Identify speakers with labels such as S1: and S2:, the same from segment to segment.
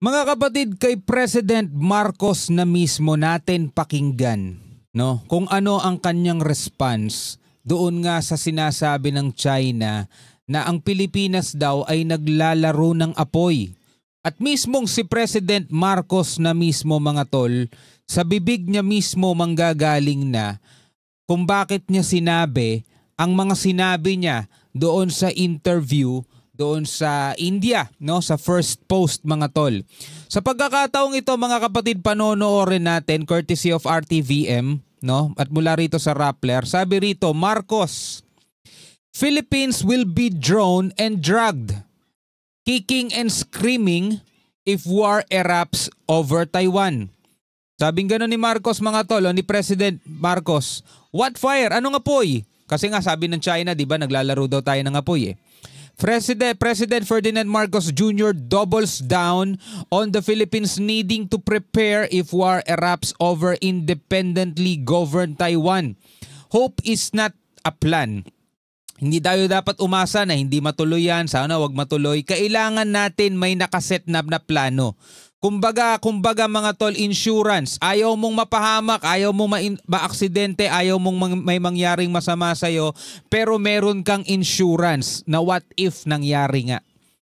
S1: Mga kapatid, kay President Marcos na mismo natin pakinggan, no, kung ano ang kanyang response doon nga sa sinasabi ng China na ang Pilipinas daw ay naglalaro ng apoy. At mismong si President Marcos na mismo, mga tol, sa bibig niya mismo manggagaling na kung bakit niya sinabi ang mga sinabi niya doon sa interview doon sa India, no, sa first post, mga tol. Sa pagkakataong ito, mga kapatid, panonoorin natin courtesy of RTVM, no, at mula rito sa Rappler. Sabi rito, Marcos, Philippines will be drawn and dragged, kicking and screaming if war erupts over Taiwan. Sabing gano'n ni Marcos, mga tol, ni President Marcos. What fire? Anong apoy? Kasi nga sabi ng China, di ba, naglalaro daw tayo ng apoy eh. President Ferdinand Marcos Jr. doubles down on the Philippines needing to prepare if war erupts over independently governed Taiwan. Hope is not a plan. Hindi tayo dapat umasa na hindi matuloy yan. Sana wag matuloy. Kailangan natin may nakaset na plano. Kumbaga mga tol, insurance. Ayaw mong mapahamak, ayaw mong maaksidente, ayaw mong may mangyaring masama sa'yo, pero meron kang insurance na what if nangyari nga.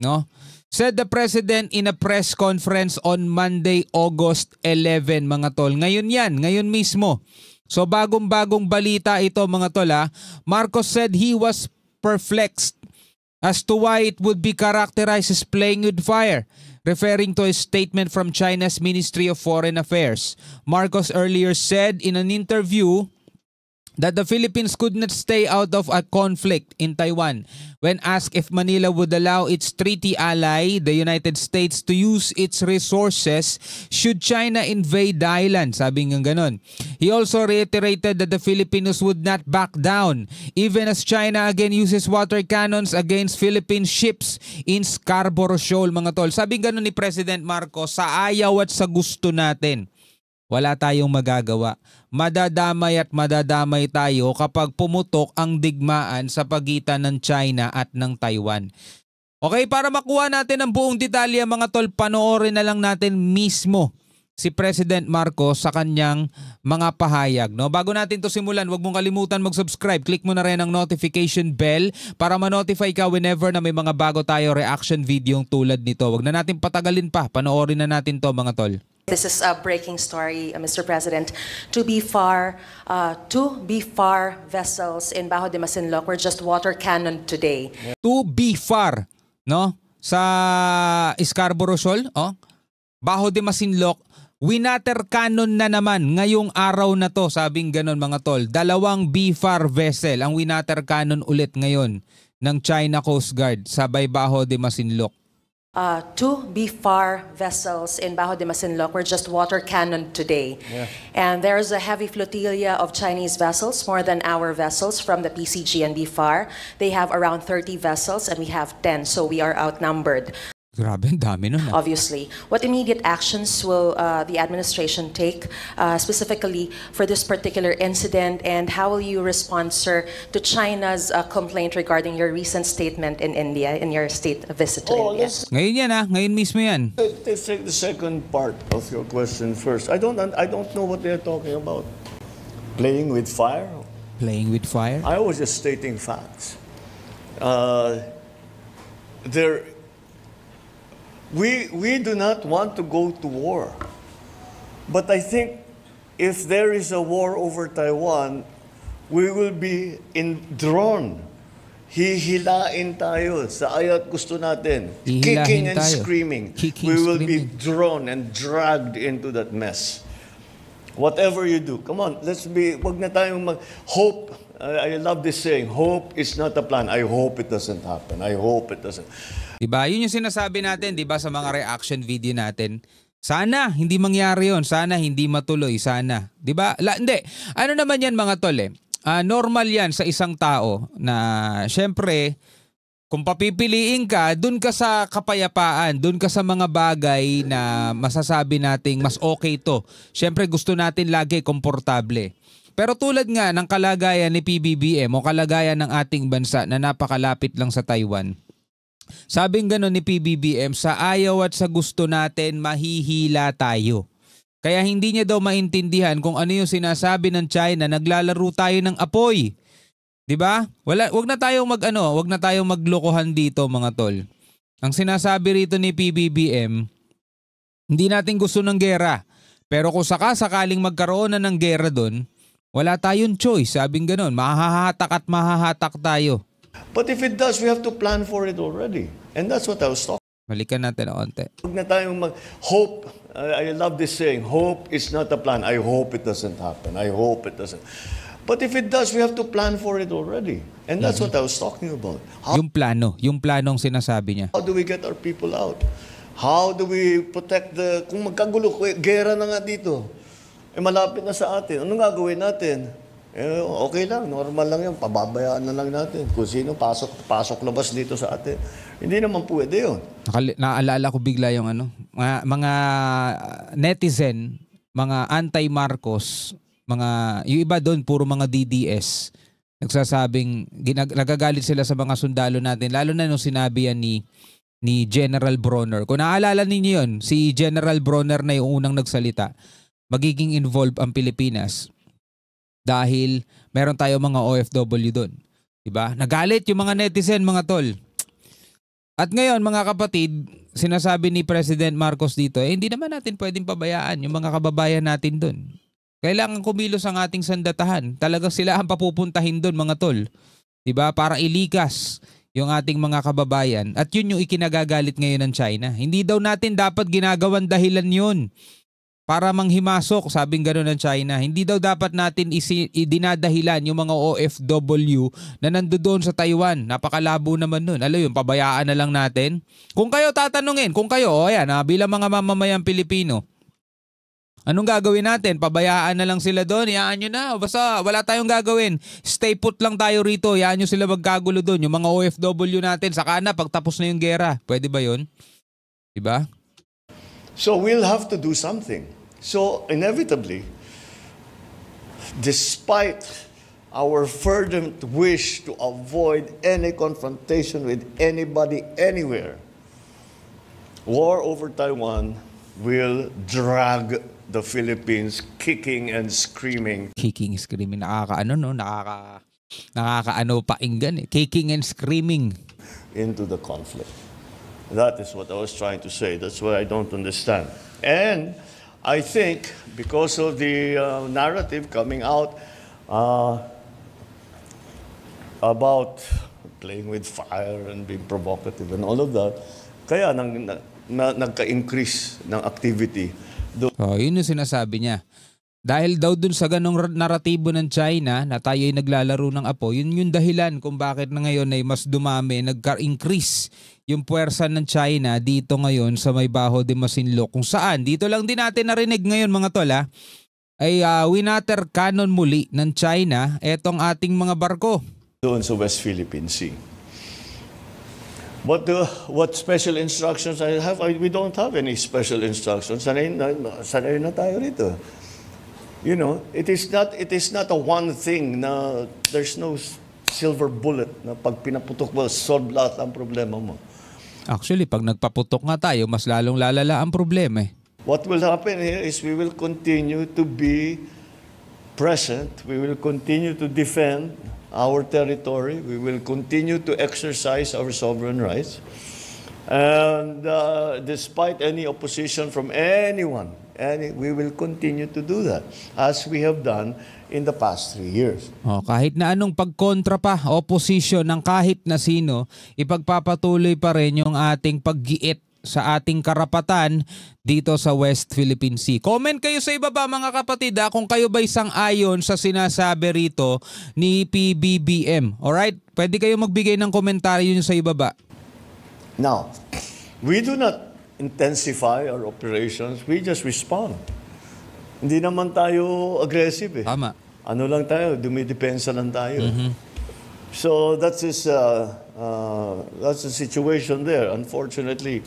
S1: No? Said the President in a press conference on Monday, August 11, mga tol. Ngayon yan, ngayon mismo. So bagong-bagong balita ito, mga tol. Marcos said he was perplexed as to why it would be characterized as playing with fire, referring to a statement from China's Ministry of Foreign Affairs. Marcos earlier said in an interview that the Philippines could not stay out of a conflict in Taiwan. When asked if Manila would allow its treaty ally, the United States, to use its resources should China invade the island, sabi nga ganon. He also reiterated that the Filipinos would not back down, even as China again uses water cannons against Philippine ships in Scarborough Shoal, mga tol. Sabi ganon ni President Marcos, sa ayaw at sa gusto natin, wala tayong magagawa. Madadamay at madadamay tayo kapag pumutok ang digmaan sa pagitan ng China at ng Taiwan. Okay, para makuha natin ang buong detalye, mga tol, panoorin na lang natin mismo si President Marcos sa kanyang mga pahayag. No? Bago natin to simulan, huwag mong kalimutan mag-subscribe. Click mo na rin ang notification bell para ma-notify ka whenever na may mga bago tayo reaction video tulad nito. Huwag na natin patagalin pa. Panoorin na natin to, mga tol.
S2: This is a breaking story, Mr. President. Two BFAR vessels in Bajo de Masinloc were just water cannon today.
S1: Two BFAR, no? Sa Scarborough Shoal, Bajo de Masinloc, winater cannon na naman ngayong araw na to, sabing ganon, mga tol. Dalawang BFAR vessel ang winater cannon ulit ngayon ng China Coast Guard sa Bajo de Masinloc.
S2: Two BFAR vessels in Bajo de Masinloc were just water cannon today. Yeah. And there's a heavy flotilla of Chinese vessels, more than our vessels from the PCG and BFAR. They have around 30 vessels and we have 10, so we are outnumbered.
S1: Grabe, ang dami nun.
S2: Obviously. What immediate actions will the administration take specifically for this particular incident, and how will you respond, sir, to China's complaint regarding your recent statement in India, in your state visit to India?
S1: Ngayon yan, ngayon mismo yan.
S3: Let's take the second part of your question first. I don't know what they're talking about. Playing with fire?
S1: Playing with fire?
S3: I was just stating facts. We do not want to go to war. But I think if there is a war over Taiwan, we will be drawn. Hihilain tayo sa aya't gusto natin. Kicking and screaming. We will be drawn and dragged into that mess. Whatever you do, come on, wag na tayong hope. I love this saying, hope is not a plan. I hope it doesn't happen. I hope it doesn't.
S1: Diba? Yun yung sinasabi natin, diba, sa mga reaction video natin. Sana hindi mangyari yun. Sana hindi matuloy. Sana. Diba? Hindi. Ano naman yan, mga tol, normal yan sa isang tao na syempre, kung papipiliin ka, dun ka sa kapayapaan, dun ka sa mga bagay na masasabi nating mas okay to. Syempre gusto natin lagi komportable. Pero tulad nga ng kalagayan ni PBBM o kalagayan ng ating bansa na napakalapit lang sa Taiwan, Sabing gano'n ni PBBM, sa ayaw at sa gusto natin, mahihila tayo. Kaya hindi niya daw maintindihan kung ano yung sinasabi ng China, naglalaro tayo ng apoy. 'Di ba? Wag na tayong wag na tayong maglokohan dito, mga tol. Ang sinasabi rito ni PBBM, hindi natin gusto ng gera. Pero kung sakaling magkaroon na ng gera doon, wala tayong choice. Sabing gano'n, mahahatak at mahahatak tayo.
S3: But if it does, we have to plan for it already. And that's what I was talking.
S1: Balikan natin na konti.
S3: Huwag na tayong hope. I love this saying, hope is not a plan. I hope it doesn't happen. I hope it doesn't. But if it does, we have to plan for it already. And that's what I was talking about.
S1: Yung planong sinasabi niya.
S3: How do we get our people out? How do we protect kung magkagulo, gera na nga dito. Malapit na sa atin. Anong gagawin natin? Okay lang, normal lang yan. Pababayaan na lang natin. Kung sino pasok labas dito sa atin. Hindi naman pwede yun.
S1: Naalala ko bigla yung mga netizen, mga anti-Marcos, yung iba doon, puro mga DDS. Nagsasabing, nagagalit sila sa mga sundalo natin. Lalo na nung sinabi yan ni General Bronner. Kung naaalala ninyo yun, si General Bronner na yung unang nagsalita, magiging involved ang Pilipinas dahil meron tayo mga OFW doon. Diba? Nagalit yung mga netizen, mga tol. At ngayon, mga kapatid, sinasabi ni President Marcos dito, hindi naman natin pwedeng pabayaan yung mga kababayan natin doon. Kailangan kumilos ang ating sandatahan. Talagang sila ang papupuntahin doon, mga tol. Diba? Para ilikas yung ating mga kababayan. At yun yung ikinagagalit ngayon ng China. Hindi daw natin dapat ginagawan dahilan yun para manghimasok, sabing gano'n ng China. Hindi daw dapat natin dinadahilan yung mga OFW na nandoon sa Taiwan. Napakalabo naman nun. Alam yun, pabayaan na lang natin. Kung kayo tatanungin, bilang mga mamamayang Pilipino, anong gagawin natin? Pabayaan na lang sila doon? Iyaan nyo na. Basta wala tayong gagawin. Stay put lang tayo rito. Iyaan nyo sila magkagulo doon. Yung mga OFW natin, saka na pagtapos na yung gera. Pwede ba yun? Diba?
S3: So we'll have to do something. So inevitably, despite our fervent wish to avoid any confrontation with anybody anywhere, war over Taiwan will drag the Philippines kicking and screaming.
S1: Kicking, screaming. Nakakaano pakinggan eh. Kicking and screaming.
S3: Into the conflict. That is what I was trying to say. That's what I don't understand. And I think because of the narrative coming out about playing with fire and being provocative and all of that, kaya nagka-increase ng activity.
S1: Yun yung sinasabi niya. Dahil daw dun sa ganong naratibo ng China na tayo ay naglalaro ng apo, yun yung dahilan kung bakit na ngayon ay mas dumami, nagka-increase yung puwersa ng China dito ngayon sa may Baho de Masinloc. Kung saan, dito lang din natin narinig ngayon, mga tol, ay winater cannon muli ng China etong ating mga barko.
S3: Doon sa West Philippine Sea. But what special instructions I have? We don't have any special instructions. Sanay na tayo rito. You know, it is not a one thing na there's no silver bullet na pag pinaputok mo, solve lahat ang problema mo.
S1: Actually, pag nagpaputok nga tayo, mas lalong lalala ang problema eh.
S3: What will happen here is we will continue to be present. We will continue to defend our territory. We will continue to exercise our sovereign rights. And despite any opposition from anyone, we will continue to do that as we have done in the past 3 years.
S1: Kahit na anong pagkontra pa, opposition ng kahit na sino, ipagpapatuloy pa rin yung ating paggiit sa ating karapatan dito sa West Philippine Sea. Comment kayo sa ibaba, mga kapatid, kung kayo ba'y sang-ayon sa sinasabi rito ni PBBM. Alright? Pwede kayo magbigay ng komentaryo nyo sa ibaba.
S3: Now, we do not intensify our operations, we just respond. Hindi naman tayo aggressive eh.
S1: Tama.
S3: Ano lang tayo, dumidepensa lang tayo.
S1: Mm-hmm.
S3: So that's the situation there, unfortunately.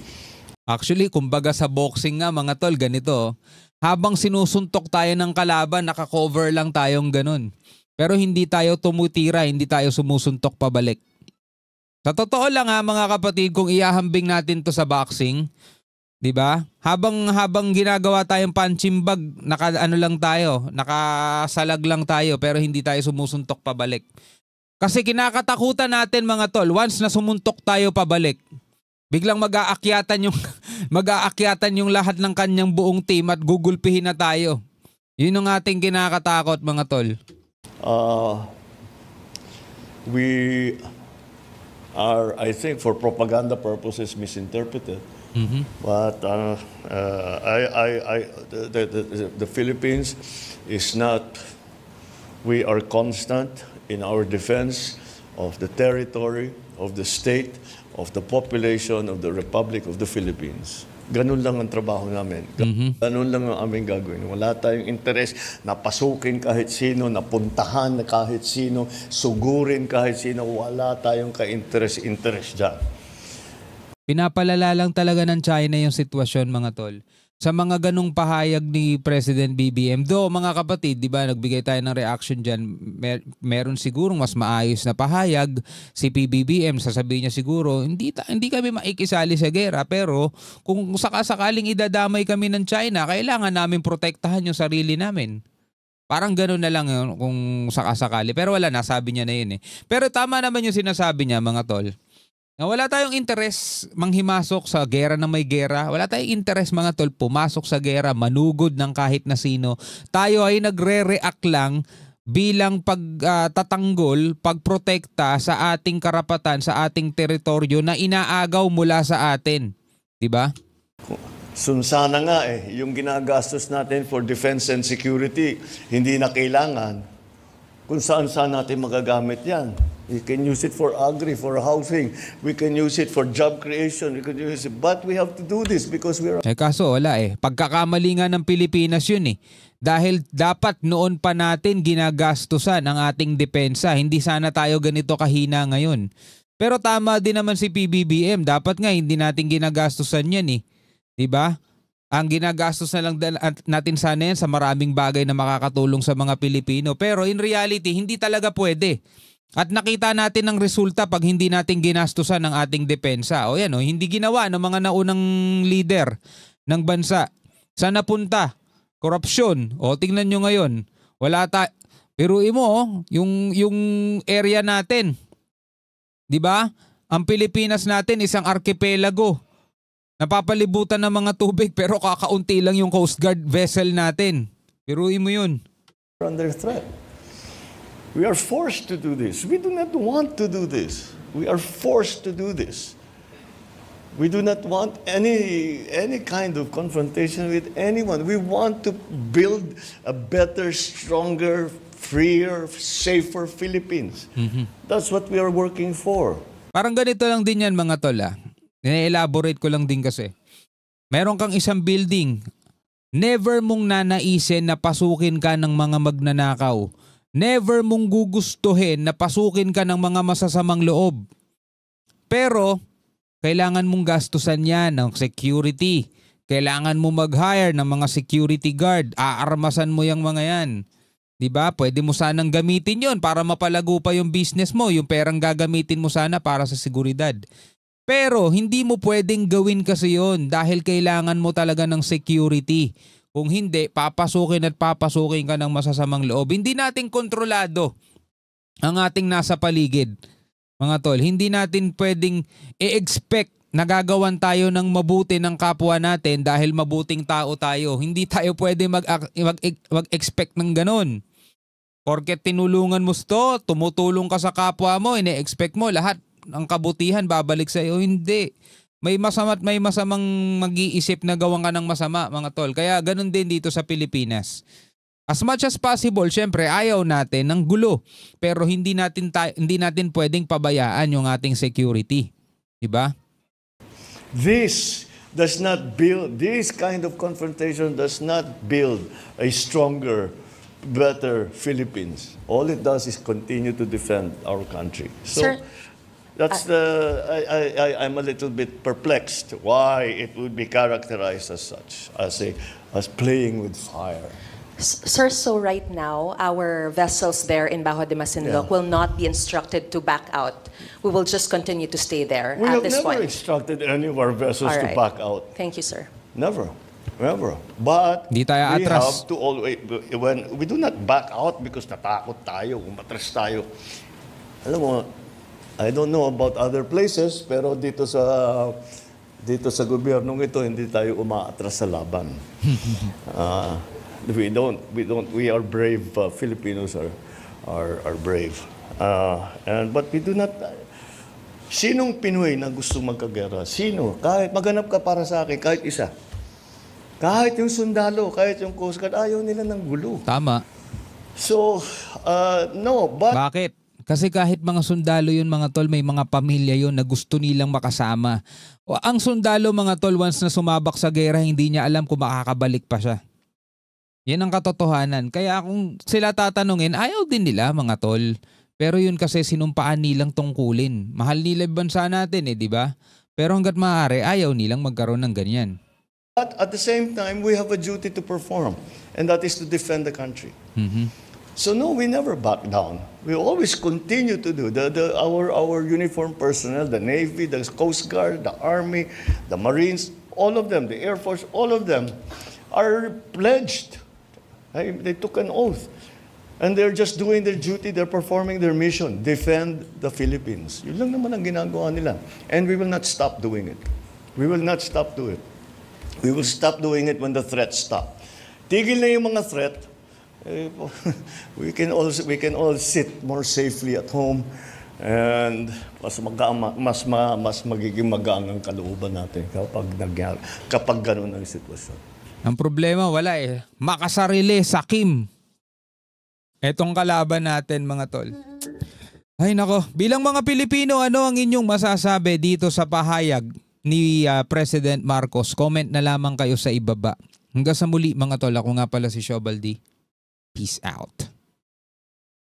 S1: Actually, kumbaga sa boxing nga, mga tol, ganito. Habang sinusuntok tayo ng kalaban, nakakover lang tayong ganun. Pero hindi tayo tumutira, hindi tayo sumusuntok pabalik. Sa totoo lang ha mga kapatid, kung iahambing natin to sa boxing, 'di ba? Habang ginagawa tayong punching bag, nakasalag lang tayo pero hindi tayo sumusuntok pabalik. Kasi kinakatakutan natin mga tol, once na sumuntok tayo pabalik, biglang mag-aakyatan yung lahat ng kanyang buong team at gugulpihin na tayo. Yun ang ating kinakatakot mga tol.
S3: We are, I think, for propaganda purposes, misinterpreted. But the Philippines is not. We are constant in our defense of the territory, of the state, of the population of the Republic of the Philippines. Ganun lang ang trabaho namin. Ganun lang ang aming gagawin. Wala tayong interes na pasukin kahit sino, na puntahan na kahit sino, sugurin kahit sino. Wala tayong ka-interes dyan.
S1: Pinapalala lang talaga ng China yung sitwasyon mga tol. Sa mga ganung pahayag ni President BBM, do mga kapatid, di ba, nagbigay tayo ng reaction dyan, meron sigurong mas maayos na pahayag si PBBM, sasabihin niya siguro, hindi kami maikisali sa gera, pero kung sakasakaling idadamay kami ng China, kailangan namin protektahan yung sarili namin. Parang gano'n na lang yun kung sakasakali. Pero wala, nasabi niya na yun eh. Pero tama naman yung sinasabi niya mga tol. Na wala tayong interes manghimasok sa gera na may gera. Wala tayong interes mga tol pumasok sa gera, manugod ng kahit na sino. Tayo ay nagre-react lang bilang pagtatanggol, pagprotekta sa ating karapatan, sa ating teritoryo na inaagaw mula sa atin. Diba?
S3: Sana nga yung ginagastos natin for defense and security, hindi na kailangan. Kung saan natin magagamit yan. We can use it for agri, for housing. We can use it for job creation. We can use it. But we have to do this because we are...
S1: Kaso wala pagkakamali nga ng Pilipinas yun Dahil dapat noon pa natin ginagastusan ang ating depensa. Hindi sana tayo ganito kahina ngayon. Pero tama din naman si PBBM. Dapat nga hindi natin ginagastusan yan Diba? Ang ginagastos na lang natin sana yan sa maraming bagay na makakatulong sa mga Pilipino. Pero in reality, hindi talaga pwede. At nakita natin ang resulta pag hindi natin ginastusan ang ating depensa. O yan, hindi ginawa ng mga naunang leader ng bansa. Saan napunta? Korupsyon. O tingnan nyo ngayon. Piruin mo, yung area natin. 'Di ba? Ang Pilipinas natin isang archipelago. Napapalibutan ng mga tubig pero kakaunti lang yung Coast Guard vessel natin. Piruin mo yun.
S3: Under threat. We are forced to do this. We do not want to do this. We are forced to do this. We do not want any kind of confrontation with anyone. We want to build a better, stronger, freer, safer Philippines. That's what we are working for.
S1: Parang ganito lang din yan mga tol. Nina-elaborate ko lang din kasi. Meron kang isang building. Never mong nanaisin na pasukin ka ng mga magnanakaw. Never mong gugustuhin na pasukin ka ng mga masasamang loob. Pero, kailangan mong gastusan yan ng security. Kailangan mo mag-hire ng mga security guard. Aarmasan mo yung mga yan. Diba? Pwede mo sanang gamitin yon para mapalago pa yung business mo. Yung perang gagamitin mo sana para sa seguridad. Pero, hindi mo pwedeng gawin kasi yon dahil kailangan mo talaga ng security. Kung hindi, papasukin ka ng masasamang loob. Hindi natin kontrolado ang ating nasa paligid. Mga tol, hindi natin pwedeng i-expect na gagawan tayo ng mabuti ng kapwa natin dahil mabuting tao tayo. Hindi tayo pwede mag-expect ng ganun. Porket tinulungan mo ito, tumutulong ka sa kapwa mo, ine-expect mo lahat ng kabutihan babalik sa iyo. Hindi. May masama't may masamang mag-iisip na gawan ka ng masama, mga tol. Kaya ganun din dito sa Pilipinas. As much as possible, syempre ayaw natin ng gulo. Pero hindi natin pwedeng pabayaan yung ating security. Diba?
S3: This kind of confrontation does not build a stronger, better Philippines. All it does is continue to defend our country. So, sir, that's I'm a little bit perplexed why it would be characterized as such, as playing with fire.
S2: Sir, so right now, our vessels there in Bajo de Masinloc will not be instructed to back out. We will just continue to stay there
S3: We
S2: at
S3: have
S2: this
S3: never
S2: point.
S3: instructed any of our vessels
S2: All
S3: to
S2: right.
S3: back out.
S2: Thank you, sir.
S3: Never. Never. But
S1: Di tayo
S3: we
S1: atras.
S3: have to always, when we do not back out because natakot tayo, umatras tayo. Alam mo, I don't know about other places, pero dito sa gobyernong ito, hindi tayo umaatras sa laban. We are brave. Filipinos are brave. But we do not. Sinong Pinoy na gusto magkagera? Sino? Kahit maganap ka para sa akin, kahit isa. Kahit yung sundalo, kahit yung Coast Guard, ayaw nila ng gulo.
S1: Tama.
S3: So, no, but
S1: Bakit? Kasi kahit mga sundalo yun mga tol, may mga pamilya yun na gusto nilang makasama. O, ang sundalo mga tol, once na sumabak sa gera, hindi niya alam kung makakabalik pa siya. Yan ang katotohanan. Kaya kung sila tatanungin, ayaw din nila mga tol. Pero yun kasi sinumpaan nilang tungkulin. Mahal nila yung bansa natin di ba? Pero hanggat maaari, ayaw nilang magkaroon ng ganyan.
S3: But at the same time, we have a duty to perform, and that is to defend the country. So no, we never back down. We always continue to do. Our uniformed personnel, the Navy, the Coast Guard, the Army, the Marines, all of them, the Air Force, all of them are pledged. They took an oath. And they're just doing their duty, they're performing their mission, defend the Philippines. Yun lang naman ang ginagawa nila. And we will not stop doing it. We will not stop doing it. We will stop doing it when the threats stop. Tigil na yung mga threat. We can all sit more safely at home and mas magiging magaan ang kalooban natin kapag ganun ang sitwasyon.
S1: Ang problema wala makasarili sa Kim. Etong kalaban natin mga tol. Ay nako, bilang mga Pilipino, ano ang inyong masasabi dito sa pahayag ni President Marcos? Comment na lamang kayo sa ibaba. Hanggang sa muli mga tol, ako nga pala si Shobaldi. Peace out.